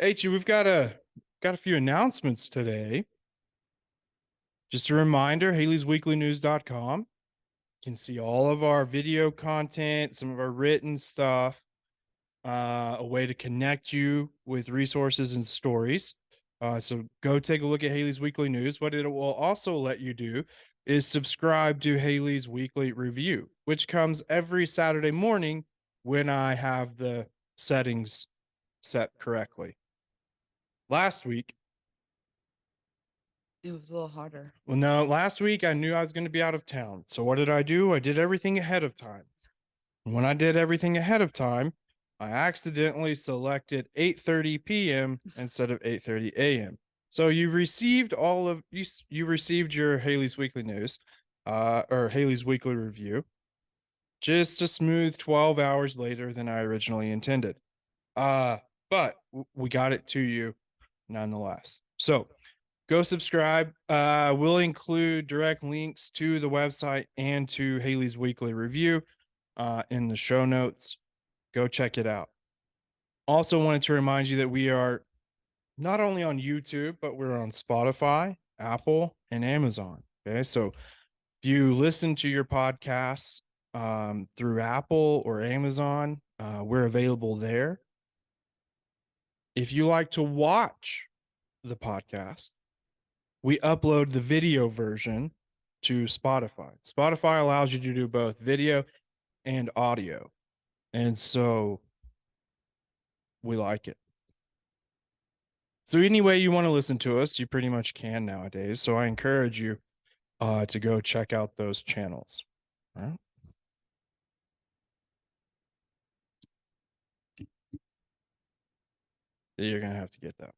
H, we've got a few announcements today. Just a reminder, Haley'sWeeklyNews.com. You can see all of our video content, some of our written stuff, a way to connect you with resources and stories. So go take a look at Haley's Weekly News. What it will also let you do is subscribe to Haley's Weekly Review, which comes every Saturday morning when I have the settings set correctly. Last week, It was a little harder. well, no, last week I knew I was going to be out of town. So what did I do? I did everything ahead of time. And when I did everything ahead of time, I accidentally selected 8:30 p.m. instead of 8:30 a.m. So you received you received your Haley's Weekly News, or Haley's Weekly Review, just a smooth 12 hours later than I originally intended. But we got it to you nonetheless. So go subscribe. We'll include direct links to the website and to Haley's Weekly Review in the show notes. Go check it out. Also wanted to remind you that we are not only on YouTube, but we're on Spotify, Apple, and Amazon. Okay, so if you listen to your podcasts through Apple or Amazon, we're available there. If you like to watch the podcast, we upload the video version to Spotify. Spotify allows you to do both video and audio. And so we like it. So any way you want to listen to us, you pretty much can nowadays. So I encourage you to go check out those channels. All right. You're going to have to get that.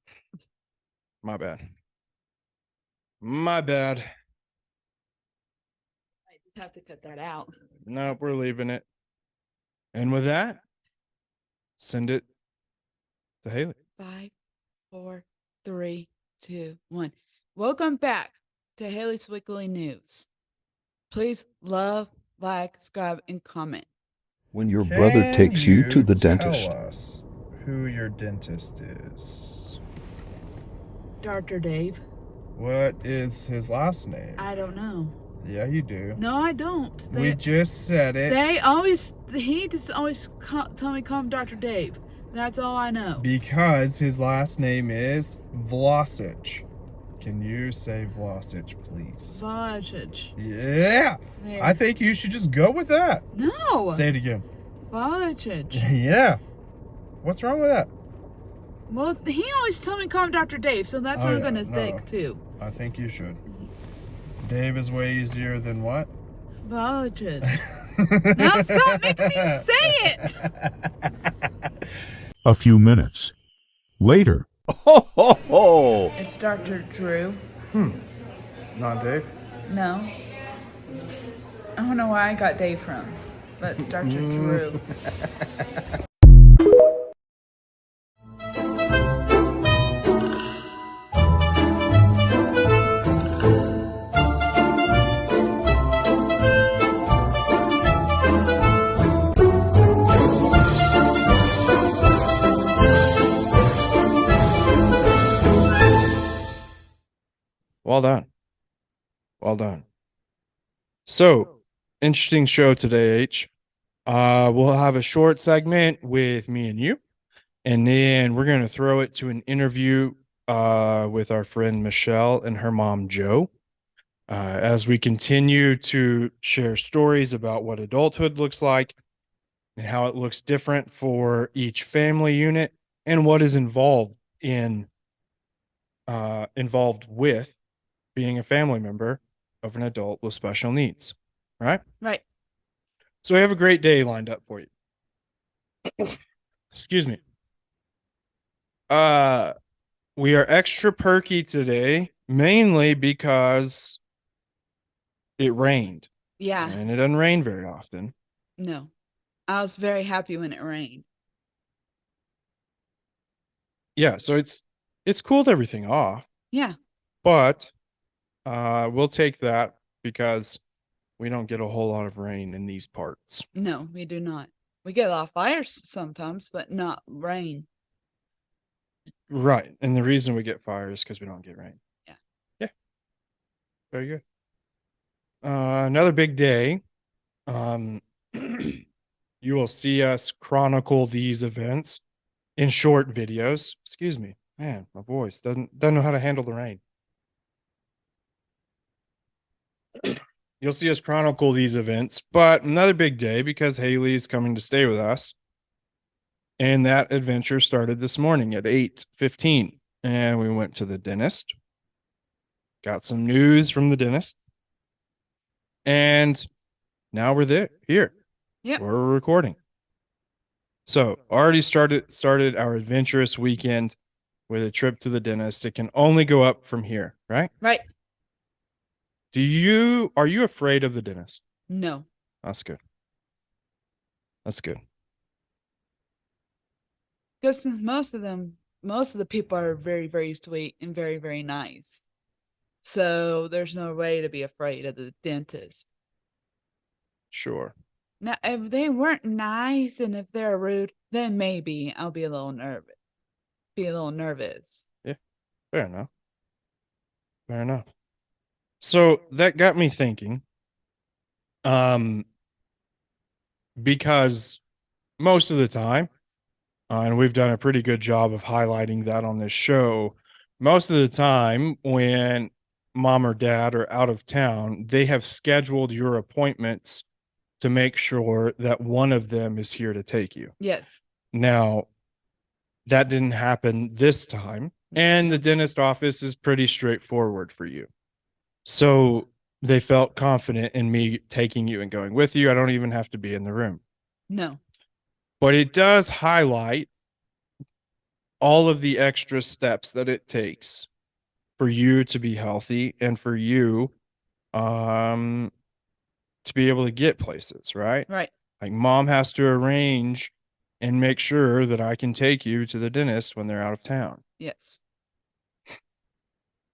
My bad. My bad. I just have to cut that out. Nope, we're leaving it. And with that, send it to Haley. 5, 4, 3, 2, 1. Welcome back to Haley's Weekly News. Please love, like, subscribe, and comment. When your brother takes you to the dentist. Tell us who your dentist is. Dr. Dave. What is his last name? I don't know. Yeah, you do. No, I don't. We just said it. He just always tell me call him Dr. Dave. That's all I know. Because his last name is Vlasic. Can you say Vlasic, please? Vlasic. Yeah. There. I think you should just go with that. No. Say it again. Vlasic. Yeah. What's wrong with that? Well, he always tell me call him Dr. Dave, so that's what I'm going to stick to. I think you should. Dave is way easier than what? Vlasic. Now stop making me say it. A few minutes later. Ho, ho, ho! It's Dr. Drew. Not Dave? No. I don't know where I got Dave from, but it's Dr. Drew. Well done. Well done. So, interesting show today, H. We'll have a short segment with me and you, and then we're going to throw it to an interview with our friend Michelle and her mom, Joe, as we continue to share stories about what adulthood looks like and how it looks different for each family unit and what is involved with being a family member of an adult with special needs. Right? Right. So we have a great day lined up for you. Excuse me. We are extra perky today, mainly because it rained. Yeah. And it doesn't rain very often. No. I was very happy when it rained. Yeah, so it's cooled everything off. Yeah. But we'll take that because we don't get a whole lot of rain in these parts. No, we do not. We get a lot of fires sometimes, but not rain. Right. And the reason we get fire is because we don't get rain. Yeah. Yeah. Very good. Another big day. You will see us chronicle these events in short videos. Excuse me. Man, my voice doesn't know how to handle the rain. You'll see us chronicle these events, but another big day because Haley is coming to stay with us. And that adventure started this morning at 8:15. And we went to the dentist. Got some news from the dentist. And now we're there. Here. Yep. We're recording. So already started our adventurous weekend with a trip to the dentist. It can only go up from here, right? Right. Are you afraid of the dentist? No. That's good. That's good. Because most of the people are very, very sweet and very, very nice. So there's no way to be afraid of the dentist. Sure. Now, if they weren't nice and if they're rude, then maybe I'll be a little nervous. Yeah. Fair enough. Fair enough. So that got me thinking. Because most of the time, and we've done a pretty good job of highlighting that on this show, most of the time when mom or dad are out of town, they have scheduled your appointments to make sure that one of them is here to take you. Yes. Now, that didn't happen this time, and the dentist office is pretty straightforward for you. So they felt confident in me taking you and going with you. I don't even have to be in the room. No. But it does highlight all of the extra steps that it takes for you to be healthy and for you to be able to get places, right? Right. Like mom has to arrange and make sure that I can take you to the dentist when they're out of town. Yes.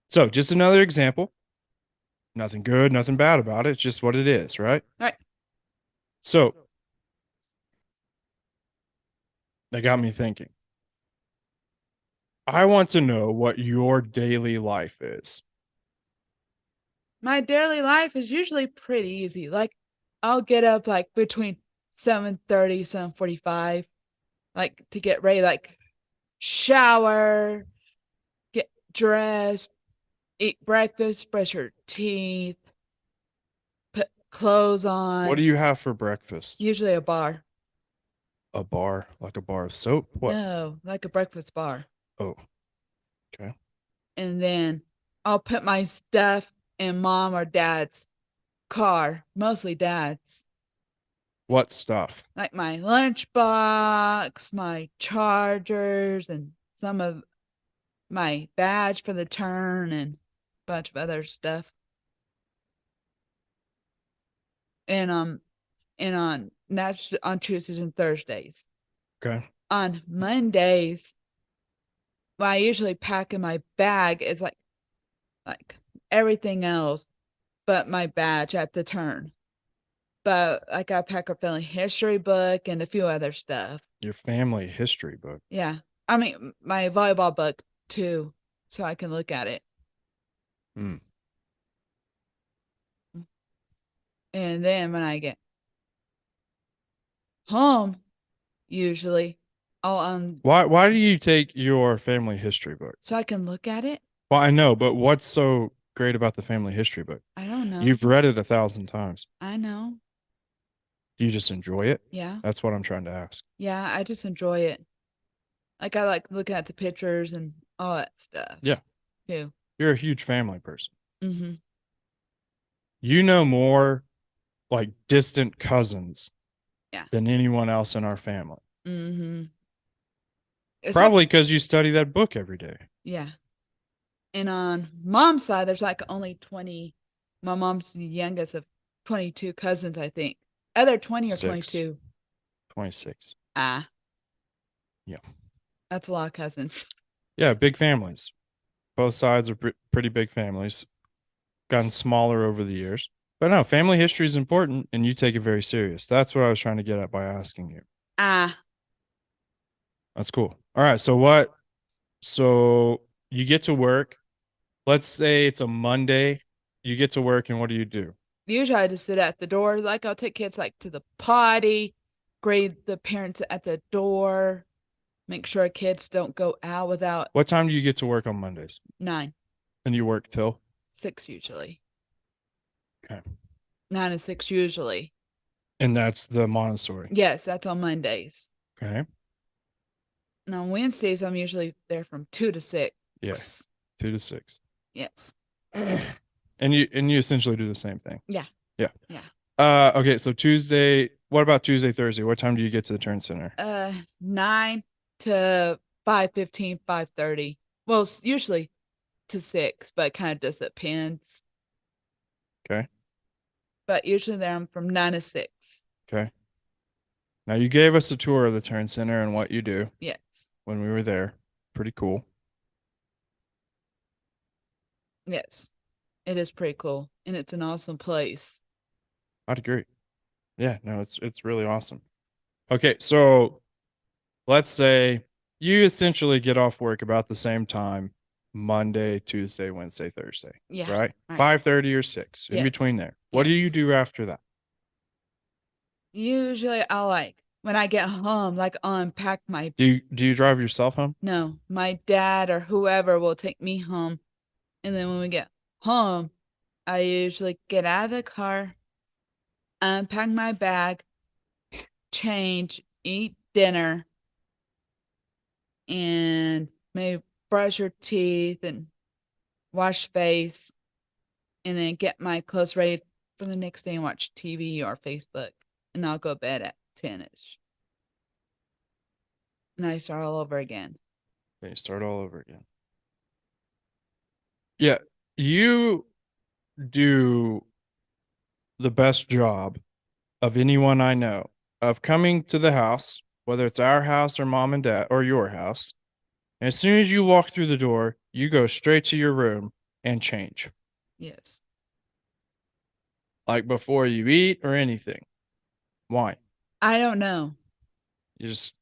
So just another example. Nothing good, nothing bad about it. It's just what it is, right? Right. So that got me thinking. I want to know what your daily life is. My daily life is usually pretty easy. Like I'll get up like between 7:30, 7:45, like to get ready, like shower, get dressed, eat breakfast, brush your teeth, put clothes on. What do you have for breakfast? Usually a bar. A bar, like a bar of soap? What? No, like a breakfast bar. Oh, okay. And then I'll put my stuff in mom or dad's car, mostly dad's. What stuff? Like my lunchbox, my chargers, and some of my badge for the turn and a bunch of other stuff. And that's on Tuesdays and Thursdays. Okay. On Mondays, what I usually pack in my bag is like everything else but my badge at the turn. But like I pack a family history book and a few other stuff. Your family history book. Yeah. I mean my volleyball book too, so I can look at it. Hmm. And then when I get home, usually I'll Why do you take your family history book? so I can look at it. Well, I know, but what's so great about the family history book? I don't know. You've read it 1,000 times. I know. Do you just enjoy it? Yeah. That's what I'm trying to ask. Yeah, I just enjoy it. Like I like looking at the pictures and all that stuff. Yeah. Too. You're a huge family person. Mm-hmm. You know more like distant cousins Yeah. than anyone else in our family. Mm-hmm. Probably because you study that book every day. Yeah. And on mom's side, there's like only 20. My mom's the youngest of 22 cousins, I think. Either 20 or 22. 26. Ah. Yeah. That's a lot of cousins. Yeah, big families. Both sides are pretty big families. Gotten smaller over the years. But no, family history is important and you take it very serious. That's what I was trying to get at by asking you. Ah. That's cool. All right. So what So you get to work. Let's say it's a Monday. You get to work, and what do you do? Usually I just sit at the door. Like I'll take kids like to the potty, grade the parents at the door, make sure kids don't go out without What time do you get to work on Mondays? 9, And you work till? 6 usually. Okay. 9 and 6 usually. And that's the Montessori. Yes, that's on Mondays. Okay. And on Wednesdays, I'm usually there from 2 to 6. Yes. 2 to 6. Yes. And you essentially do the same thing. Yeah. Yeah. Yeah. Okay, so Tuesday, what about Tuesday, Thursday? What time do you get to the turn center? 9 to 5:15, 5:30. Well, usually to 6, but it kind of just depends. Okay. But usually there I'm from 9 to 6. Okay. Now you gave us a tour of the turn center and what you do Yes. when we were there. Pretty cool. Yes. It is pretty cool. And it's an awesome place. I'd agree. Yeah, no, it's really awesome. Okay, so let's say you essentially get off work about the same time, Monday, Tuesday, Wednesday, Thursday. Yeah. Right? Right. 5:30 or 6, in Yes. between there. What do you Yes. do after that? Usually I'll like when I get home, like unpack my Do you drive yourself home? no, my dad or whoever will take me home. And then when we get home, I usually get out of the car, unpack my bag, change, eat dinner, and maybe brush your teeth and wash face, and then get my clothes ready for the next day and watch TV or Facebook. And I'll go to bed at 10ish. And I start all over again. Then you start all over again. Yeah, you do the best job of anyone I know of coming to the house, whether it's our house or mom and dad or your house. And as soon as you walk through the door, you go straight to your room and change, Yes. like before you eat or anything. Why? I don't know. You just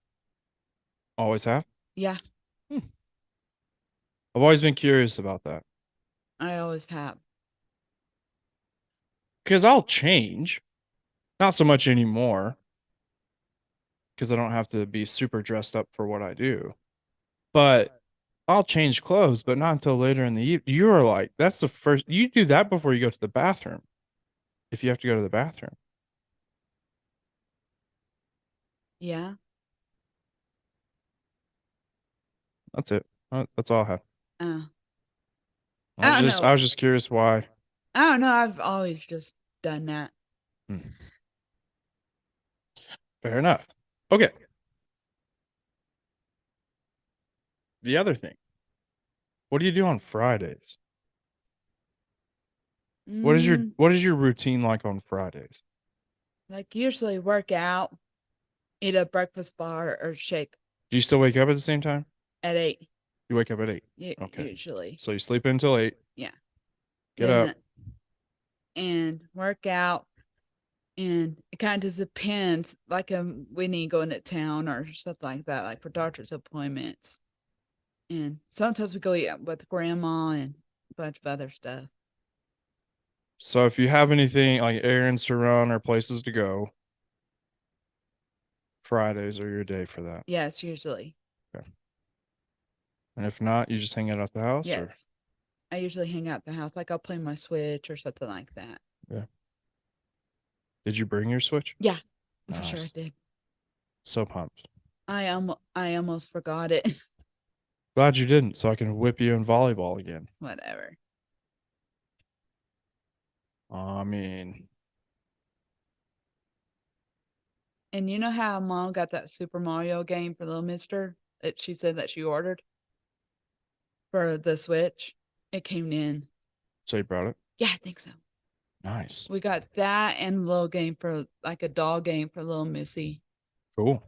always have? Yeah, I've always been curious about that. I always have. Because I'll change. Not so much anymore. Because I don't have to be super dressed up for what I do. But I'll change clothes, but not until later in the evening. You're like, that's the first, you do that before you go to the bathroom. If you have to go to the bathroom. Yeah. That's it. That's all I have. Uh, I I was don't just, know. I was just curious why. I don't know. I've always just done that. Fair enough. Okay. The other thing. What do you do on Fridays? What is Mm, your routine like on Fridays? like usually work out, eat a breakfast bar or shake Do you still wake up at the same time? at 8. You wake up at 8. u- Okay. Usually. So you sleep until 8. Yeah. Get up. And work out. And it kind of just depends. Like we need going to town or something like that, like for doctor's appointments. And sometimes we go eat with grandma and a bunch of other stuff. So if you have anything like errands to run or places to go, Fridays are your day for that. Yes, usually. And if not, you just hang out at the house? Or? Yes. I usually hang out at the house. Like I'll play my Switch or something like that. Yeah. Did you bring your Switch? Yeah, for sure I Nice. did. So pumped. I almost forgot it. Glad you didn't, so I can whip you in volleyball again. Whatever. I mean, And you know how mom got that Super Mario game for little mister that she said that she ordered for the Switch? It came in. so you brought it? Yeah, I think so. Nice. We got that and a little game for like a doll game for little Missy. Cool.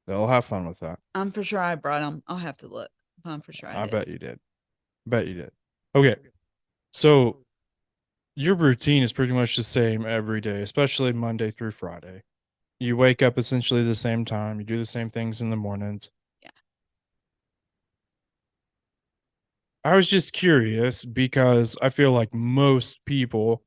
They'll have fun with that. I'm for sure I brought them. I'll have to look. I'm for sure I I did. bet you did. Bet you did. Okay. So your routine is pretty much the same every day, especially Monday through Friday. You wake up essentially the same time. You do the same things in the mornings. Yeah. I was just curious because I feel like most people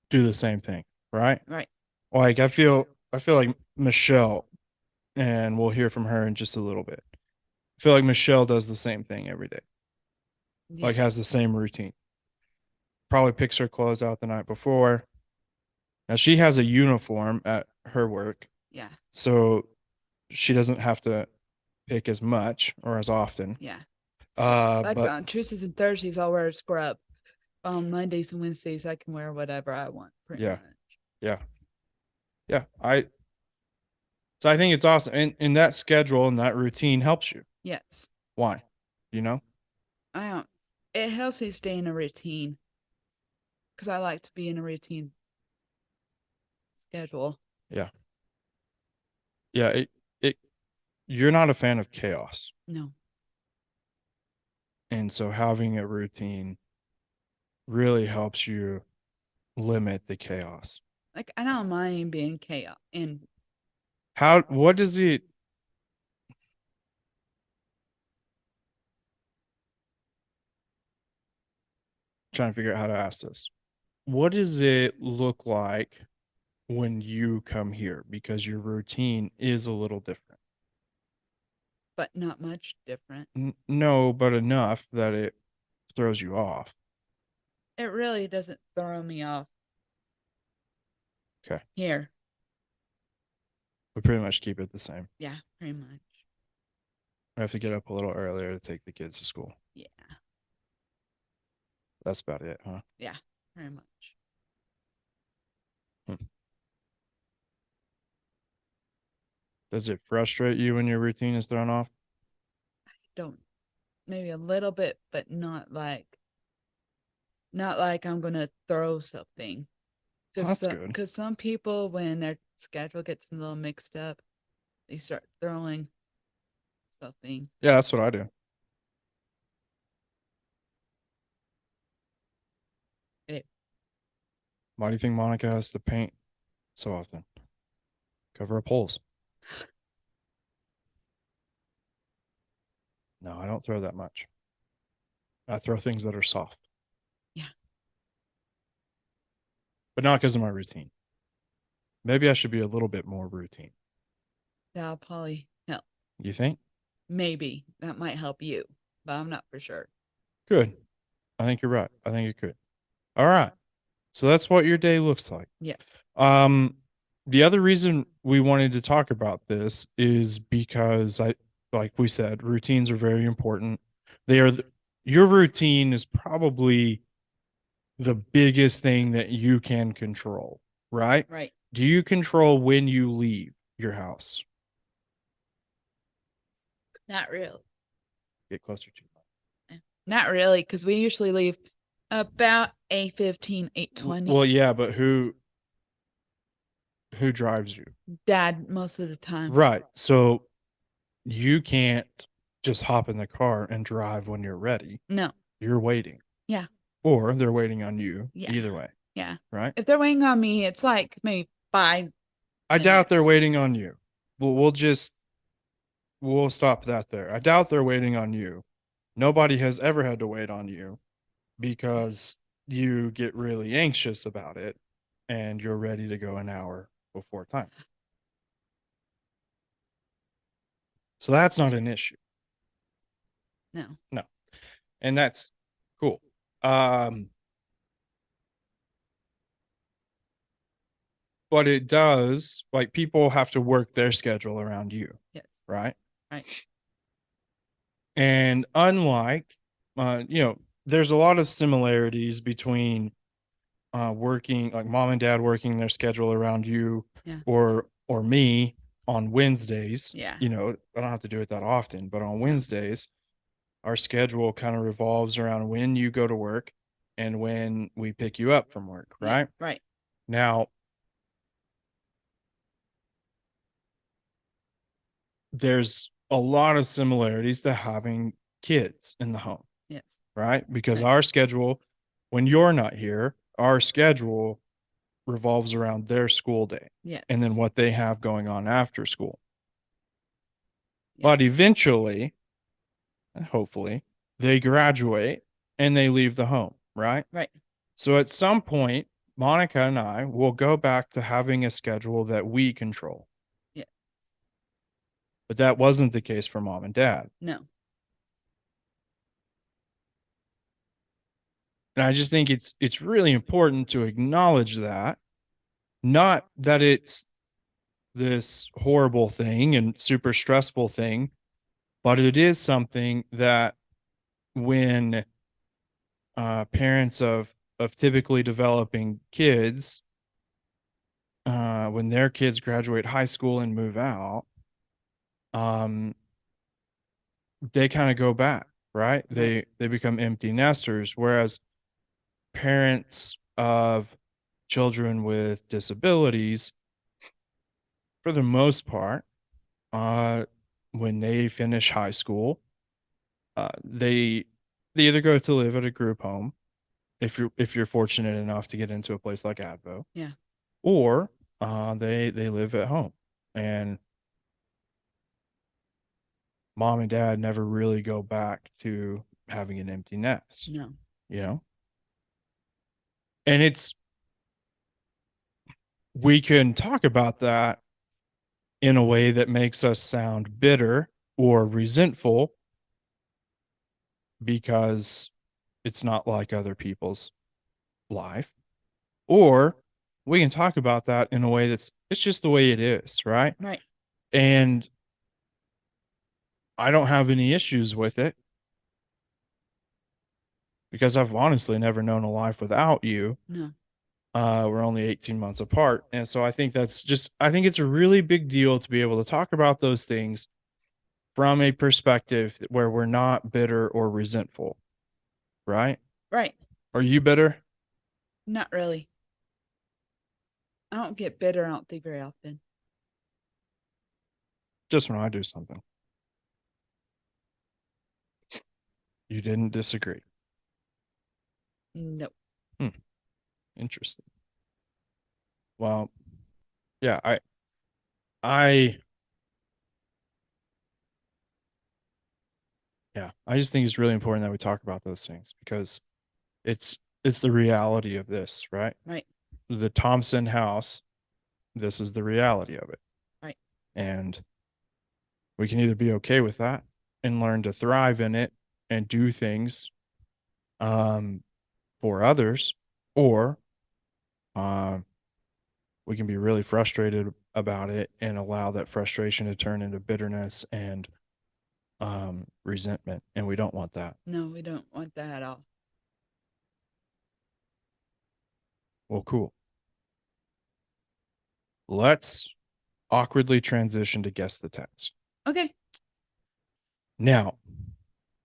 do the same thing, right? Right. Like I feel like Michelle, and we'll hear from her in just a little bit. I feel like Michelle does the same thing every day. Like has the Yes. same routine. Probably picks her clothes out the night before. Now she has a uniform at her work, Yeah. so she doesn't have to pick as much or as often. Yeah. Like But on Tuesdays and Thursdays, I'll wear a scrub. On Mondays and Wednesdays, I can wear whatever I want. Pretty yeah, much. yeah, yeah. So I think it's awesome, and that schedule and that routine helps you. Yes. Why? You know? I don't. It helps me stay in a routine because I like to be in a routine schedule. Yeah, yeah. It. You're not a fan of chaos, No. and so having a routine really helps you limit the chaos. Like I don't mind being chaos and How? What does it? Trying to figure out how to ask this. What does it look like when you come here? Because your routine is a little different. but not much different. No, but enough that it throws you off. It really doesn't throw me off Okay. here. We pretty much keep it the same. Yeah, pretty much. I have to get up a little earlier to take the kids to school. Yeah. That's about it, huh? Yeah, pretty much. Does it frustrate you when your routine is thrown off? Don't maybe a little bit, but not like I'm gonna throw something. That's good. Because some people, when their schedule gets a little mixed up, they start throwing something. Yeah, that's what I do. It, Why do you think Monica has to paint so often? Cover up holes. No, I don't throw that much. I throw things that are soft. Yeah. But not because of my routine. Maybe I should be a little bit more routine. that'll probably help. You think? Maybe that might help you, but I'm not for sure. Good. I think you're right. I think it could. All right. So that's what your day looks like. Yeah. The other reason we wanted to talk about this is because like we said, routines are very important. Your routine is probably the biggest thing that you can control, right? Right. Do you control when you leave your house? Not really. Get closer to Not really, because we usually leave about 8:15, 8:20. Well, yeah, but who drives you? Dad most of the time. Right. So you can't just hop in the car and drive when you're ready. No. You're waiting. Yeah. Or they're waiting on you. Yeah. Either way. Yeah. Right. If they're waiting on me, it's like maybe 5 I doubt they're minutes. waiting on you. We'll stop that there. I doubt they're waiting on you. Nobody has ever had to wait on you because you get really anxious about it and you're ready to go an hour before time. So that's not an issue. No. And that's cool. But it does, like, people have to work their schedule around you, Yes. right? Right. And unlike, there's a lot of similarities between working, like mom and dad working their schedule around you, Yeah. or me on Wednesdays. Yeah. I don't have to do it that often, but on Wednesdays, our schedule kind of revolves around when you go to work and when we pick you up from work, Yeah, right? right. Now, there's a lot of similarities to having kids in the home, Yes. right? Because Right. our schedule, when you're not here, our schedule revolves around their school day Yes. and then what they have going on after school. But eventually, hopefully, they graduate and they leave the home, right? Right. So at some point, Monica and I will go back to having a schedule that we control. Yeah. But that wasn't the case for mom and dad. No. And I just think it's really important to acknowledge that. Not that it's this horrible thing and super stressful thing, but it is something that when parents of typically developing kids, when their kids graduate high school and move out, they kind of go back, right? They become empty nesters, whereas parents of children with disabilities, for the most part, when they finish high school, they either go to live at a group home, if you're fortunate enough to get into a place like Advo, Yeah. or they live at home, and mom and dad never really go back to having an empty nest, No. you know? And we can talk about that in a way that makes us sound bitter or resentful because it's not like other people's life. Or we can talk about that in a way it's just the way it is, right? Right. And I don't have any issues with it because I've honestly never known a life without you. No. We're only 18 months apart. And so I think I think it's a really big deal to be able to talk about those things from a perspective where we're not bitter or resentful, right? Right. Are you bitter? Not really. I don't get bitter, I don't think, very often. Just when I do something. You didn't disagree. No. Interesting. Well, yeah, I just think it's really important that we talk about those things because it's the reality of this, right? Right. The Thompson house, this is the reality of it. Right. And we can either be okay with that and learn to thrive in it and do things for others, or we can be really frustrated about it and allow that frustration to turn into bitterness and resentment. And we don't want that. No, we don't want that at all. Well, cool. Let's awkwardly transition to guess the text. Okay. Now,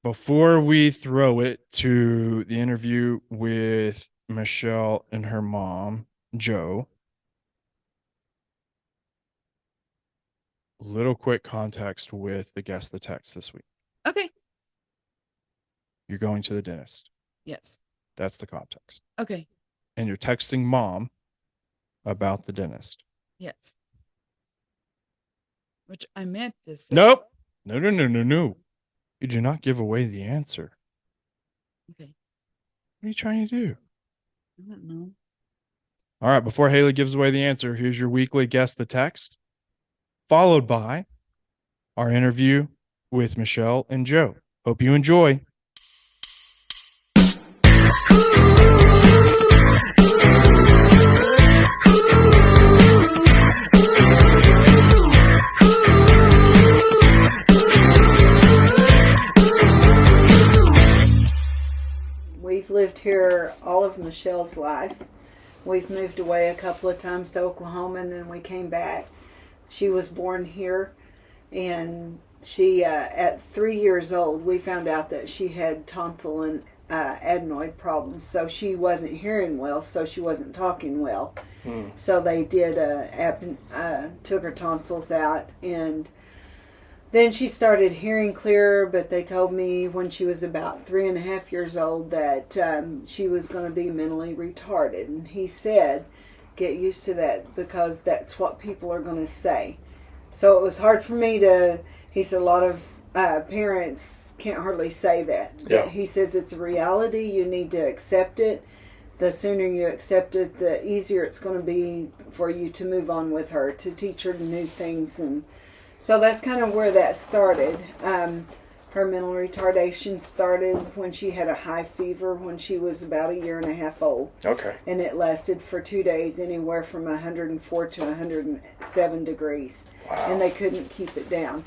before we throw it to the interview with Michelle and her mom, Joe, little quick context with the guess the text this week. Okay. You're going to the dentist. Yes. That's the context. Okay. And you're texting mom about the dentist. Yes. Which I meant to say. Nope. No. You do not give away the answer. Okay. What are you trying to do? I don't know. All right. Before Haley gives away the answer, here's your weekly guess the text, followed by our interview with Michelle and Joe. Hope you enjoy. We've lived here all of Michelle's life. We've moved away a couple of times to Oklahoma and then we came back. She was born here, and she, at 3 years old, we found out that she had tonsil and adenoid problems. So she wasn't hearing well, so she wasn't talking well. So they did took her tonsils out, and then she started hearing clearer, but they told me when she was about 3.5 years old that she was going to be mentally retarded. And he said, get used to that because that's what people are going to say. So it was hard for me to, he said a lot of parents can't hardly say that. Yeah. He says it's a reality. You need to accept it. The sooner you accept it, the easier it's going to be for you to move on with her, to teach her new things. And so that's kind of where that started. Her mental retardation started when she had a high fever when she was about 1.5 years old. Okay. And it lasted for 2 days, anywhere from 104 to 107 degrees. Wow. And they couldn't keep it down.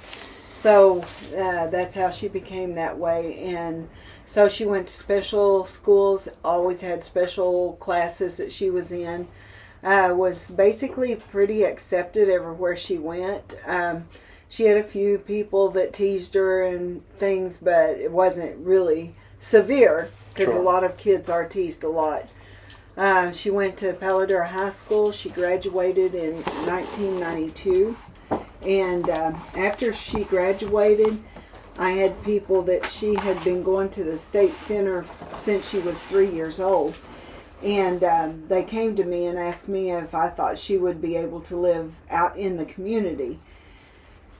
So that's how she became that way. And so she went to special schools, always had special classes that she was in. Was basically pretty accepted everywhere she went. She had a few people that teased her and things, but it wasn't really severe because Sure. a lot of kids are teased a lot. She went to Paladura High School. She graduated in 1992. And after she graduated, I had people that she had been going to the state center since she was 3 years old. And they came to me and asked me if I thought she would be able to live out in the community.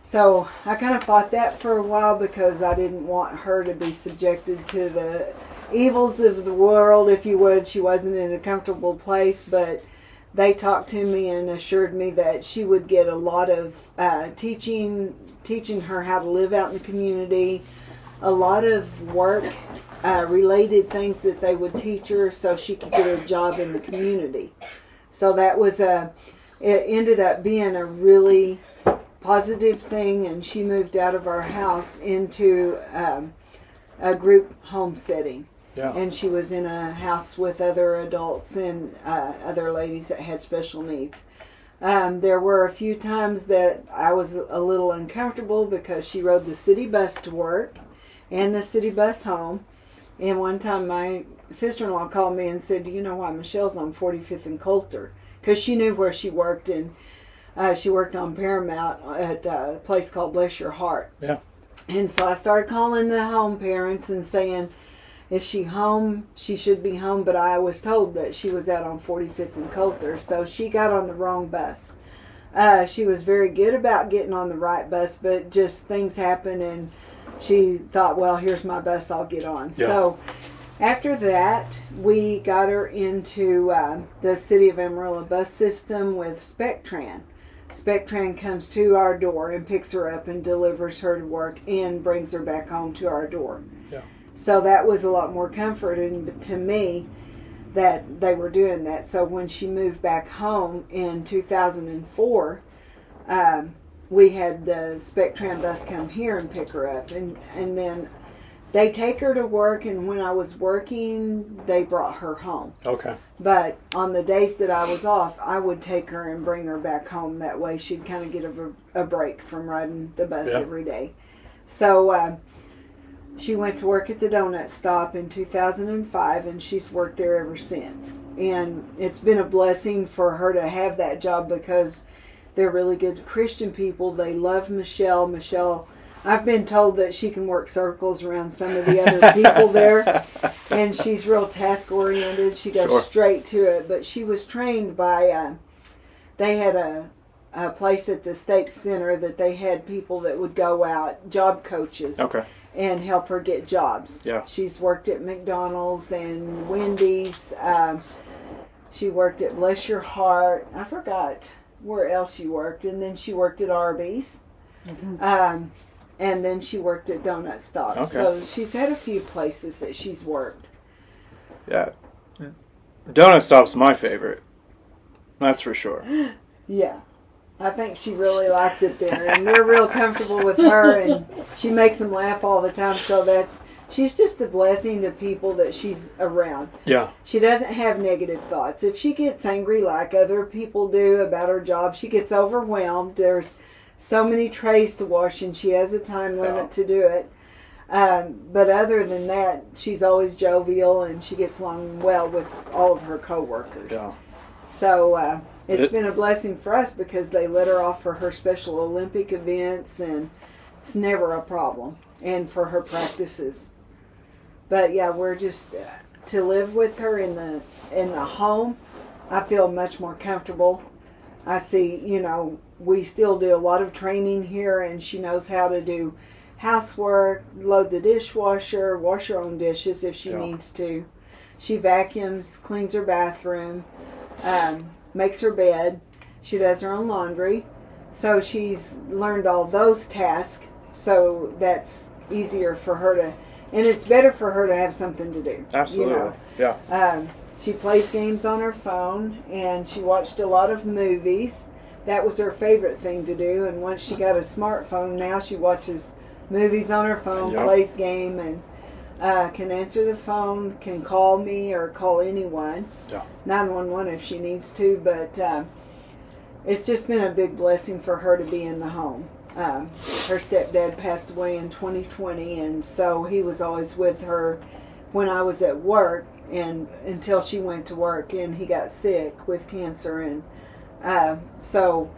So I kind of fought that for a while because I didn't want her to be subjected to the evils of the world, if you would. She wasn't in a comfortable place, but they talked to me and assured me that she would get a lot of teaching her how to live out in the community, a lot of work related things that they would teach her so she could get a job in the community. So that was it ended up being a really positive thing, and she moved out of our house into a group home setting. Yeah. And she was in a house with other adults and other ladies that had special needs. There were a few times that I was a little uncomfortable because she rode the city bus to work and the city bus home. And one time my sister-in-law called me and said, "Do you know why Michelle's on 45th and Coulter?" Because she knew where she worked, and she worked on Paramount at a place called Bless Your Heart. Yeah. And so I started calling the home parents and saying, "Is she home? She should be home." But I was told that she was out on 45th and Coulter, so she got on the wrong bus. She was very good about getting on the right bus, but just things happened, and she thought, "Well, here's my bus, I'll get on." Yeah. So after that, we got her into the City of Amarillo bus system with Spectran. Spectran comes to our door and picks her up and delivers her to work and brings her back home to our door. Yeah. So that was a lot more comforting to me that they were doing that. So when she moved back home in 2004, we had the Spectran bus come here and pick her up. And then they take her to work, and when I was working, they brought her home. Okay. But on the days that I was off, I would take her and bring her back home. That way she'd kind of get a break from riding the bus every day. So she went to work at the donut stop in 2005, and she's worked there ever since. And it's been a blessing for her to have that job because they're really good Christian people. They love Michelle. Michelle, I've been told that she can work circles around some of the other people there, and she's real task oriented. She goes straight to it. But she was trained by, they had a place at the state center that they had people that would go out, job coaches, and help her get jobs. Yeah. She's worked at McDonald's and Wendy's. She worked at Bless Your Heart. I forgot where else she worked. And then she worked at Arby's. And then she worked at Donut Stop. Okay. So she's had a few places that she's worked. Yeah. Donut Stop's my favorite. That's for sure. Yeah. I think she really likes it there. And they're real comfortable with her. And she makes them laugh all the time. So she's just a blessing to people that she's around. Yeah. She doesn't have negative thoughts. If she gets angry like other people do about her job, she gets overwhelmed. There's so many trays to wash, and she has a time limit to do it. But other than that, she's always jovial, and she gets along well with all of her coworkers. Yeah. So it's been a blessing for us because they let her off for her Special Olympic events, and it's never a problem. And for her practices. But yeah, we're just to live with her in the home. I feel much more comfortable. I see, we still do a lot of training here, and she knows how to do housework, load the dishwasher, wash her own dishes if she Yeah. needs to. She vacuums, cleans her bathroom, makes her bed. She does her own laundry. So she's learned all those tasks. So that's easier for her to, and it's better for her to have something to do. Absolutely. You know? Yeah. She plays games on her phone, and she watched a lot of movies. That was her favorite thing to do. And once she got a smartphone, now she watches movies on her phone, Yep. plays game, and can answer the phone, can call me or call anyone. Yeah. 911 if she needs to, but it's just been a big blessing for her to be in the home. Her stepdad passed away in 2020, and so he was always with her when I was at work, and until she went to work, and he got sick with cancer, and so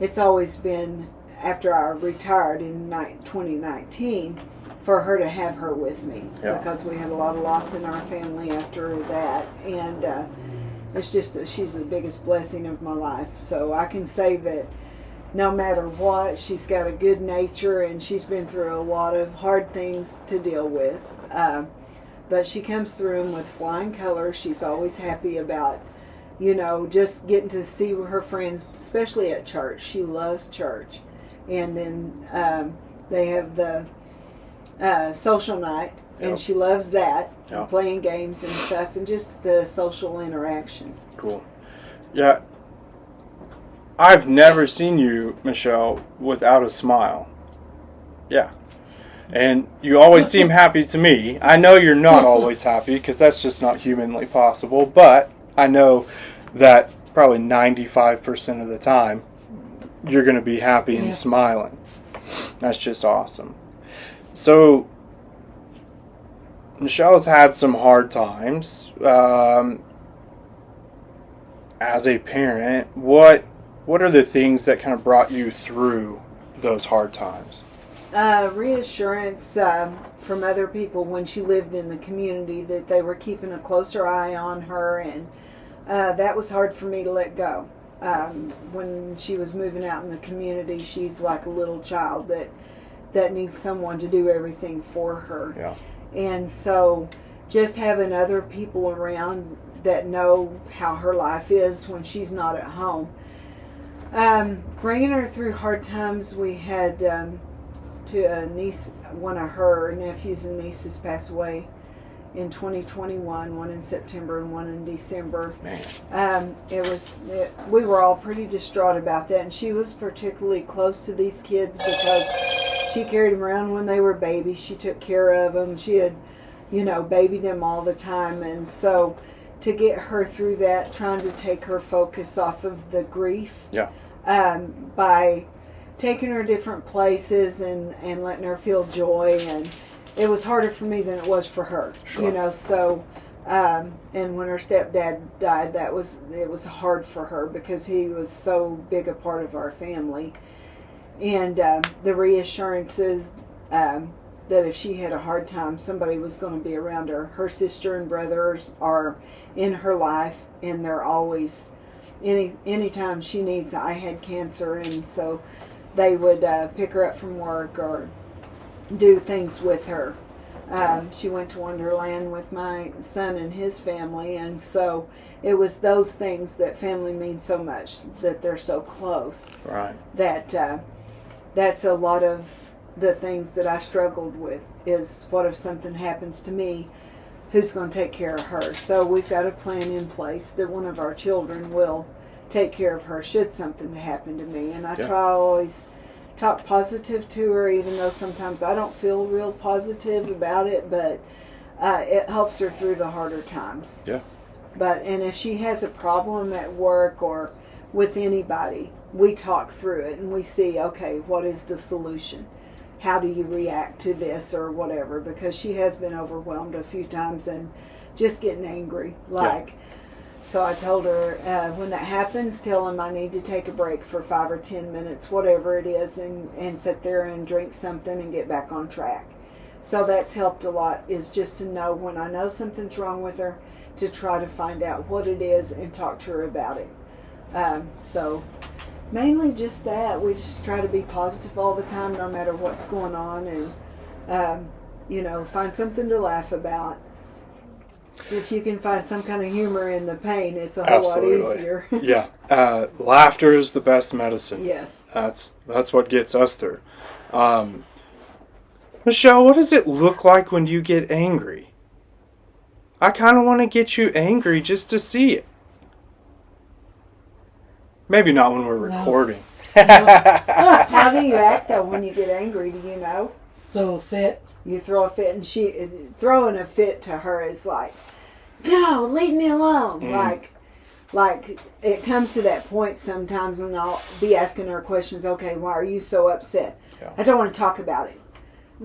it's always been after I retired in 2019 for her to have her with me, Yeah. because we had a lot of loss in our family after that, and it's just that she's the biggest blessing of my life. So I can say that no matter what, she's got a good nature, and she's been through a lot of hard things to deal with. But she comes through them with flying colors. She's always happy about, just getting to see her friends, especially at church. She loves church. And then they have the social night, and Yep. she loves that, Yeah. and playing games and stuff, and just the social interaction. Cool. Yeah. I've never seen you, Michelle, without a smile. Yeah. And you always seem happy to me. I know you're not always happy, because that's just not humanly possible, but I know that probably 95% of the time you're going to be happy and smiling. That's just awesome. So, Michelle's had some hard times. As a parent, what are the things that kind of brought you through those hard times? Reassurance from other people when she lived in the community that they were keeping a closer eye on her, and that was hard for me to let go. When she was moving out in the community, she's like a little child that needs someone to do everything for her. Yeah. And so just having other people around that know how her life is when she's not at home. Bringing her through hard times, we had to a niece, one of her nephews and nieces passed away in 2021, one in September and one in December. Man. We were all pretty distraught about that, and she was particularly close to these kids because she carried them around when they were babies. She took care of them. She had, babied them all the time, and so to get her through that, trying to take her focus off of the grief, Yeah. by taking her different places and letting her feel joy, and it was harder for me than it was for her. Sure. So and when her stepdad died, it was hard for her because he was so big a part of our family, and the reassurances that if she had a hard time, somebody was going to be around her. Her sister and brothers are in her life, and they're always anytime she needs. I had cancer, and so they would pick her up from work or do things with her. She went to Wonderland with my son and his family, and so it was those things that family means so much, that they're so close. Right. That's a lot of the things that I struggled with, is what if something happens to me, who's going to take care of her? So we've got a plan in place that one of our children will take care of her should something happen to me, and I try always talk positive to her, even though sometimes I don't feel real positive about it, but it helps her through the harder times. Yeah. And if she has a problem at work or with anybody, we talk through it and we see, okay, what is the solution? How do you react to this or whatever? Because she has been overwhelmed a few times and just getting angry. So I told her, when that happens, tell him I need to take a break for 5 or 10 minutes, whatever it is, and sit there and drink something and get back on track. So that's helped a lot, is just to know when I know something's wrong with her, to try to find out what it is and talk to her about it. So Mainly just that. We just try to be positive all the time, no matter what's going on, and find something to laugh about. If you can find some kind of humor in the pain, it's a whole lot easier. Yeah. Laughter is the best medicine. Yes. That's what gets us through. Michelle, what does it look like when you get angry? I kind of want to get you angry just to see it. Maybe not when we're recording. How do you act though when you get angry? Do you know? Throw a fit. You throw a fit, and throwing a fit to her is like, no, leave me alone. Like it comes to that point sometimes, and I'll be asking her questions. Okay, why are you so upset? Yeah. I don't want to talk about it.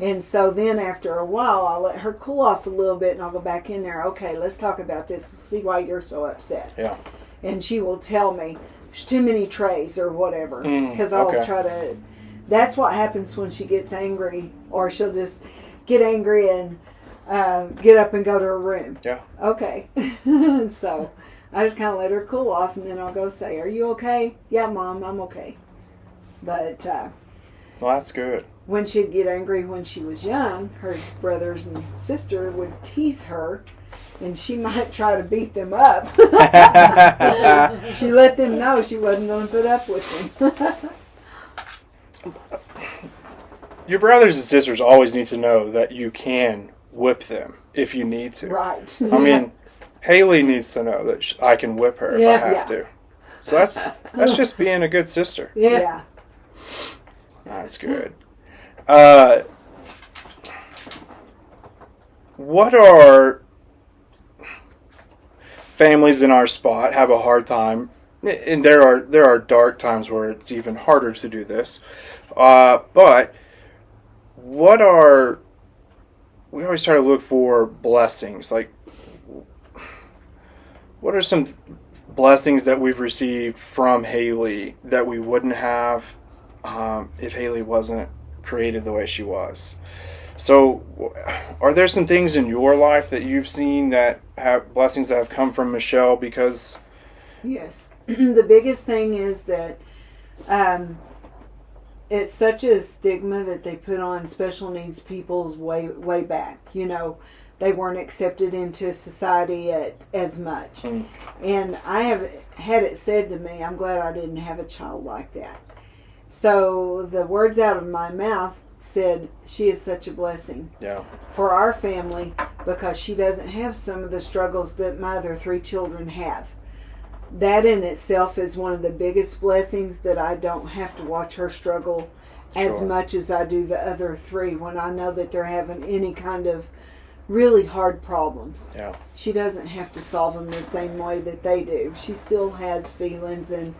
And so then after a while, I'll let her cool off a little bit, and I'll go back in there. Okay, let's talk about this and see why you're so upset. Yeah. And she will tell me there's too many trays or whatever, because I'll okay. try to. That's what happens when she gets angry, or she'll just get angry and get up and go to her room. Yeah. Okay. So I just kind of let her cool off, and then I'll go say, "Are you okay?" "Yeah, Mom, I'm okay." But Well, that's good. when she'd get angry when she was young, her brothers and sister would tease her, and she might try to beat them up. She let them know she wasn't going to put up with them. Your brothers and sisters always need to know that you can whip them if you need to. Right. I mean, Haley needs to know that I can whip her if I have to. So that's just being a good sister. Yeah. That's good. What are families in our spot have a hard time, and there are dark times where it's even harder to do this. But we always try to look for blessings. Like, what are some blessings that we've received from Haley that we wouldn't have if Haley wasn't created the way she was? So, are there some things in your life that you've seen that have blessings that have come from Michelle because? Yes. The biggest thing is that it's such a stigma that they put on special needs people's way back. They weren't accepted into society as much. And I have had it said to me, I'm glad I didn't have a child like that. So the words out of my mouth said, she is such a blessing for our family because she doesn't have some of the struggles that my other 3 children have. That in itself is one of the biggest blessings, that I don't have to watch her struggle as much as I do the other 3 when I know that they're having any kind of really hard problems. Yeah. She doesn't have to solve them the same way that they do. She still has feelings and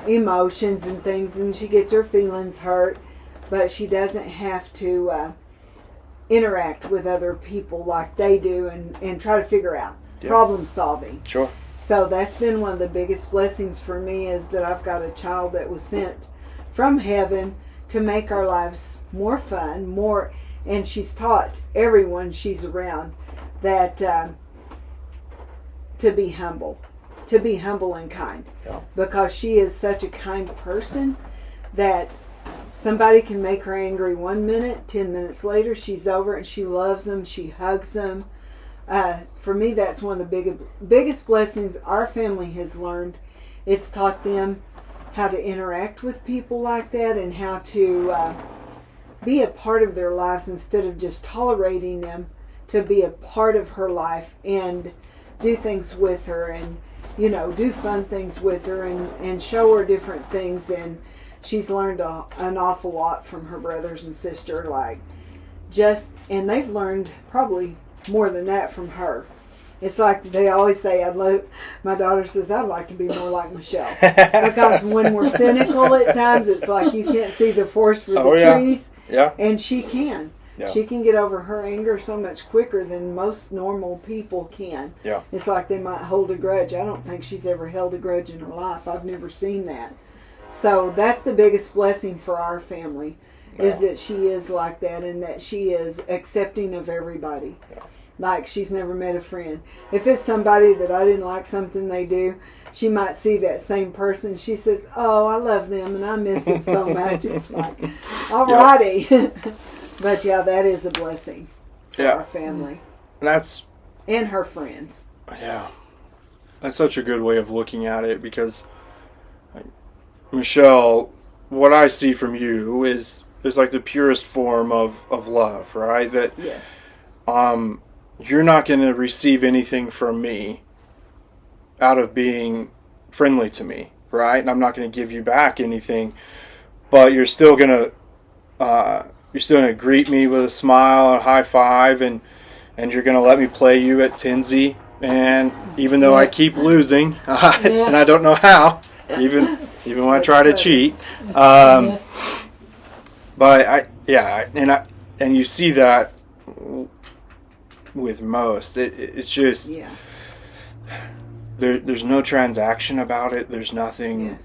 emotions and things, and she gets her feelings hurt, but she doesn't have to interact with other people like they do and try to figure out problem solving. Sure. So that's been one of the biggest blessings for me, is that I've got a child that was sent from heaven to make our lives more fun, and she's taught everyone she's around that to be humble and kind. Yeah. Because she is such a kind person that somebody can make her angry 1 minute, 10 minutes later she's over and she loves them, she hugs them. For me, that's one of the biggest blessings our family has learned. It's taught them how to interact with people like that, and how to be a part of their lives instead of just tolerating them, to be a part of her life and do things with her, and do fun things with her, and show her different things. And she's learned an awful lot from her brothers and sister, and they've learned probably more than that from her. It's like they always say, my daughter says, I'd like to be more like Michelle. Because when we're cynical at times, it's like you can't see the forest for the trees. Yeah. And she can. Yeah. She can get over her anger so much quicker than most normal people can. Yeah. It's like they might hold a grudge. I don't think she's ever held a grudge in her life. I've never seen that. So that's the biggest blessing for our family, is that she is like that, and that she is accepting of everybody. Yeah. like she's never met a friend. If it's somebody that I didn't like something they do, she might see that same person. She says, "Oh, I love them and I miss them so much." It's like, alrighty. But yeah, that is a blessing for our family. And her friends. Yeah. That's such a good way of looking at it, because like, Michelle, what I see from you is like the purest form of love, right? That yes. You're not going to receive anything from me out of being friendly to me, right? And I'm not going to give you back anything, but you're still going to greet me with a smile, a high five, and you're going to let me play you at Tinsy. And even though I keep losing, and I don't know how, even when I try to cheat, but and you see that with most. It's just there's no transaction about it. There's nothing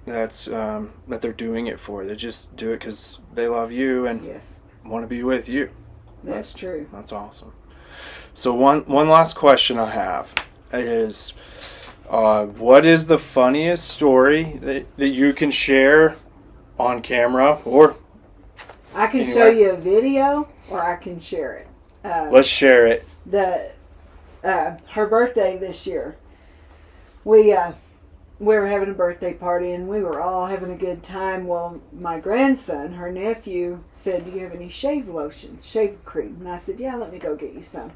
that's that they're doing it for. They just do it because they love you and want to be with you. That's true. That's awesome. So one last question I have is, what is the funniest story that you can share on camera, or I can show you a video, or I can share it. Let's share it. Her birthday this year, we were having a birthday party and we were all having a good time. Well, my grandson, her nephew, said, "Do you have any shave lotion, shave cream?" And I said, "Yeah, let me go get you some."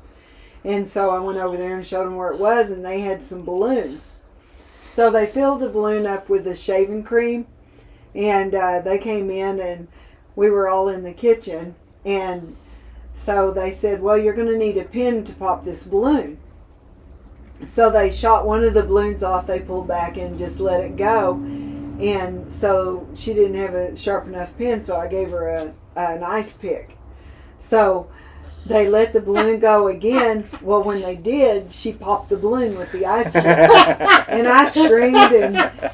And so I went over there and showed them where it was, and they had some balloons. So they filled the balloon up with the shaving cream, and they came in, and we were all in the kitchen. And so they said, "Well, you're going to need a pin to pop this balloon." So they shot one of the balloons off, they pulled back and just let it go. And so she didn't have a sharp enough pin, so I gave her an ice pick. So they let the balloon go again. Well, when they did, she popped the balloon with the ice pick. And I screamed,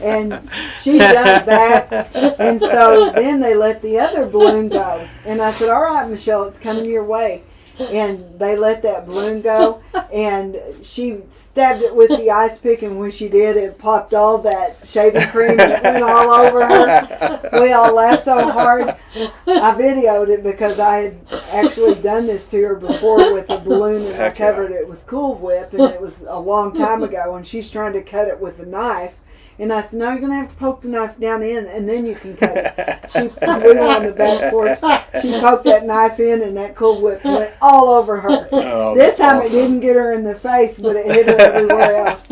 and she jumped back. And so then they let the other balloon go. And I said, "All right, Michelle, it's coming your way." And they let that balloon go, and she stabbed it with the ice pick, and when she did, it popped all that shaving cream and it went all over her. We all laughed so hard. I videoed it because I had actually done this to her before with a balloon, and I covered it with Cool Whip, and it was a long time ago, and she's trying to cut it with a knife. And I said, "No, you're going to have to poke the knife down in, and then you can cut it." We were on the back porch. She poked that knife in, and that Cool Whip went all over her. This time awesome. It didn't get her in the face, but it hit her everywhere else.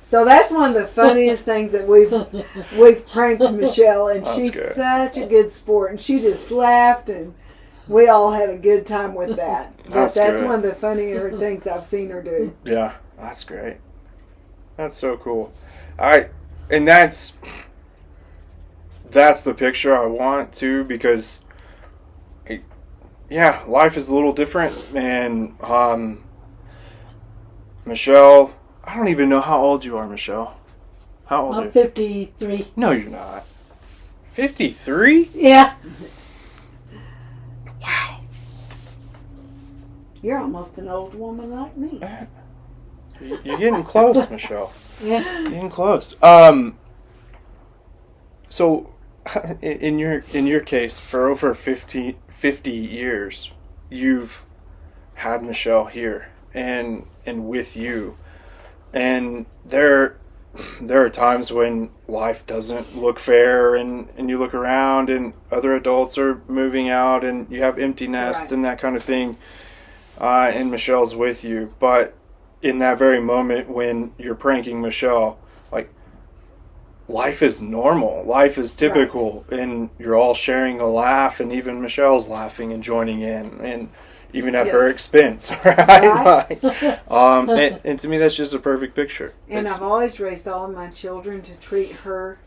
So that's one of the funniest things that we've pranked Michelle, and she's such a good sport. And she just laughed, and we all had a good time with that. That's one of the funnier things I've seen her do. Yeah, that's great. That's so cool. And that's the picture I want too, because life is a little different. And Michelle, I don't even know how old you are, Michelle. How old are you? I'm 53. No, you're not. 53? Yeah. Wow. You're almost an old woman like me. You're getting close, Michelle. Yeah. Getting close. So in your case, for over 50 years, you've had Michelle here and with you. And there are times when life doesn't look fair, and you look around and other adults are moving out and you have empty nest and that kind of thing. And Michelle's with you. But in that very moment when you're pranking Michelle, like, life is normal, life is typical, and you're all sharing a laugh, and even Michelle's laughing and joining in, and even at her expense, right? And to me, that's just a perfect picture. And I've always raised all of my children to treat her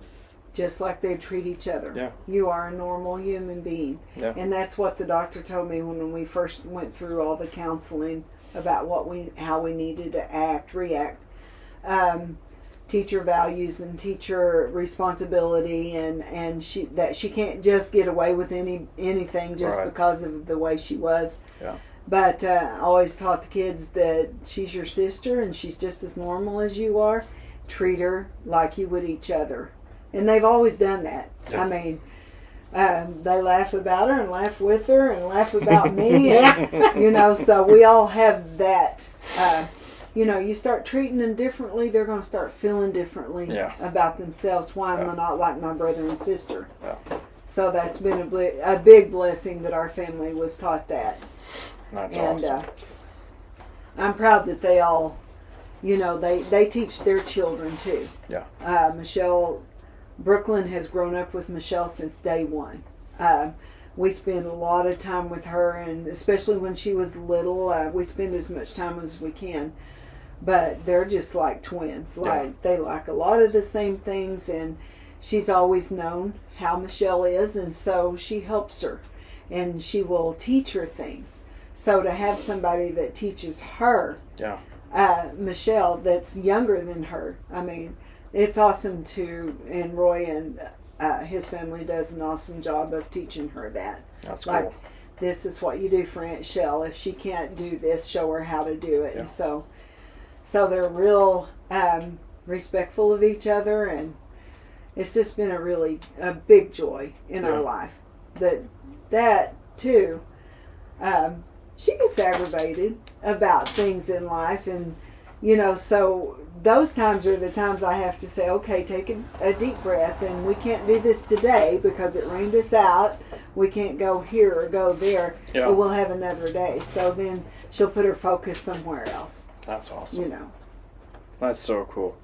just like they treat each other. Yeah. You are a normal human being. Yeah. And that's what the doctor told me when we first went through all the counseling about how we needed to react. teach her values and teach her responsibility, and she can't just get away with anything just Right. because of the way she was. Yeah. But I always taught the kids that she's your sister and she's just as normal as you are. Treat her like you would each other. And they've always done that. Yeah. I mean, they laugh about her and laugh with her and laugh about me. And, you know, so we all have that. You know, you start treating them differently, they're going to start feeling differently Yeah. about themselves. Why am Yeah. I not like my brother and sister? Yeah. So that's been a big blessing that our family was taught that. That's And awesome. I'm proud that they all, you know, they teach their children too. Yeah. Michelle, Brooklyn has grown up with Michelle since day one. We spend a lot of time with her, and especially when she was little, we spend as much time as we can. But they're just like twins. Like they like a lot of the same things, and she's always known how Michelle is, and so she helps her, and she will teach her things. So to have somebody that teaches her, Yeah. Michelle, that's younger than her, I mean, it's awesome too. And Roy and his family does an awesome job of teaching her that. That's Like, cool. this is what you do for Aunt Shell. If she can't do this, show her how to do it. Yeah. And so they're real respectful of each other, and it's just been a big joy in Yeah. our life. That too. She gets aggravated about things in life, and you know, so those times are the times I have to say, okay, take a deep breath, and we can't do this today because it rained us out. We can't go here or go there, Yeah. but we'll have another day. So then she'll put her focus somewhere else, That's awesome. you know. That's so cool.